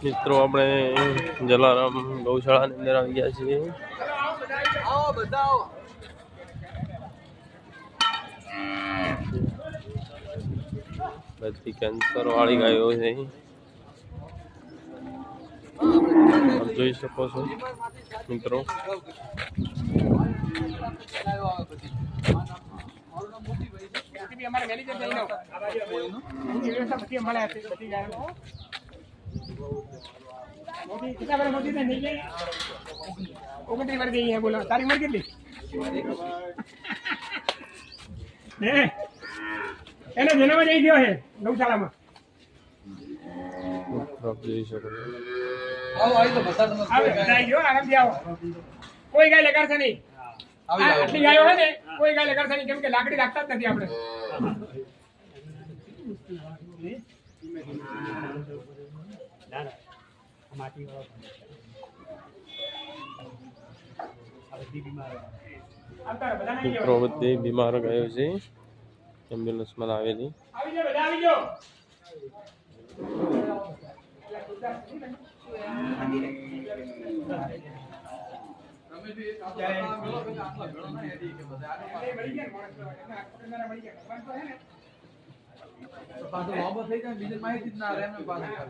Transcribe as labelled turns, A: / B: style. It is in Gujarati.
A: મિત્રો આપણે જલારામ ગૌશાળાની અંદર આવી ગયા છીએ। બધી કેન્સર વાળી ગાયો છે, આપ જોઈ શકો છો મિત્રો।
B: कितना बड़ा मोदी ने नहीं किया ओकटी मर गई है बोलो तारी मर गई ने એને જન્મ જઈ ગયો છે ગૌશાળામાં।
A: આપ જોઈ શકો છો।
B: આવો આવી તો બતા તમે આવી ગયો આરામથી આવો। કોઈ ગાય લગાડશે નહીં આટલી ગાયો છે ને કોઈ ગાય લગાડશે નહીં કેમ કે લાકડી રાખતા જ નથી આપણે।
A: મિત્રો બધી બીમાર ગાયો છે, એમ્બ્યુલન્સમાં આવેલી।
B: આવી જાઓ બધા આવી જાઓ। પાછો લાંબો થઈ જાય બીજી માહિતી જ ના રહે ને પાછું